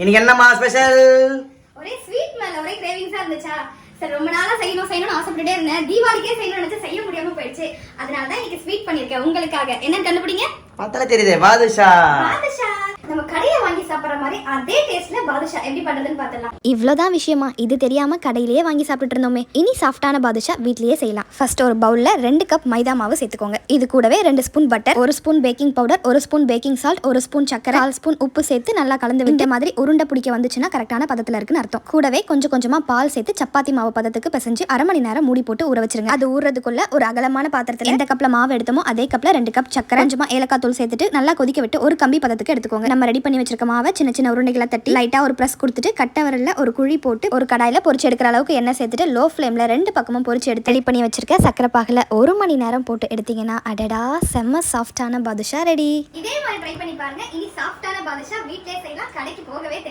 இன்னைக்கு என்னம்மா ஸ்பெஷல்? ஒரே ஸ்வீட் மேல ஒரே கிரேவிங்ஸா இருந்துச்சா, சரி ரொம்ப நாளா செய்யணும்னு ஆசைப்பட்டுட்டே இருந்தேன். தீபாவளிக்கே செய்யணும்னு நினைச்சு செய்ய முடியாம போயிடுச்சு. அதனால தான் இன்னைக்கு ஸ்வீட் பண்ணிருக்கேன் உங்களுக்காக. என்னன்னு கண்டுபிடிங்க. பார்த்தாலே தெரியுதே, பாதுஷா. பாதுஷா நம்ம கடையில வாங்கி சாப்பிடுற மாதிரி அதே டேஸ்ட்ல பாதுஷா எப்படி பண்றதுன்னு பார்த்தலாம். இவ்வளோதான் விஷயமா? இது தெரியாம கடையிலேயே வாங்கி சாப்பிட்டு இருந்தோமே. இனி சாஃப்டான பாதுஷா வீட்லயே செய்யலாம். ஃபர்ஸ்ட் ஒரு பவுல்ல 2 கப் மைதா மாவு சேர்த்துக்கோங்க. இது கூடவே 2 spoon butter, 1 spoon baking powder, 1 spoon baking salt, 1 spoon சக்கரை, 1/4 ஸ்பூன் உப்பு சேர்த்து நல்லா கலந்து விட்டு மாதிரி உருண்டை பிடிக்க வந்துச்சுன்னா கரெக்டான பதத்துல இருக்குன்னு அர்த்தம். கூடவே கொஞ்சம் கொஞ்சமா பால் சேர்த்து சப்பாத்தி மாவு பதத்துக்கு பிசைஞ்சு 1/2 மணி நேரம் மூடி போட்டு ஊற வச்சிருங்க. அது ஊறதுக்குள்ள ஒரு அகலமான பாத்திரத்துல எந்த கப்ல மாவு எடுத்தோமோ அதே கப்ல 2 கப் சக்கரை, கொஞ்சமா ஏலக்காய் தூள் சேர்த்துட்டு நல்லா கொதிக்க விட்டு ஒரு கம்பி பதத்துக்கு எடுத்துக்கோங்க. நம்ம ரெடி பண்ணி வச்சிருக்க மாவை சின்ன சின்ன உருண்டைகளை தட்டி லைட்டா ஒரு பிரஸ் கொடுத்துட்டு கட்டை விரல்ல ஒரு குழி போட்டு ஒரு கடாயில பொரிச்சு எடுக்கிற அளவுக்கு எண்ணெய் சேர்த்துட்டு லோ ஃப்ளேம்ல 2 பக்கமும் பொரிச்சு எடுத்து ரெடி பண்ணி வச்சிருக்க சக்கரை பாகுல 1 மணி நேரம் போட்டு எடுத்தீங்கன்னா அடடா செம்ம சாஃப்டான பாதுஷா ரெடி. இதே மாதிரி ட்ரை பண்ணி பாருங்க. இனி சாஃப்டான பாதுஷா வீட்லயே செய்யலாம். கடைக்கு போகவே தேவை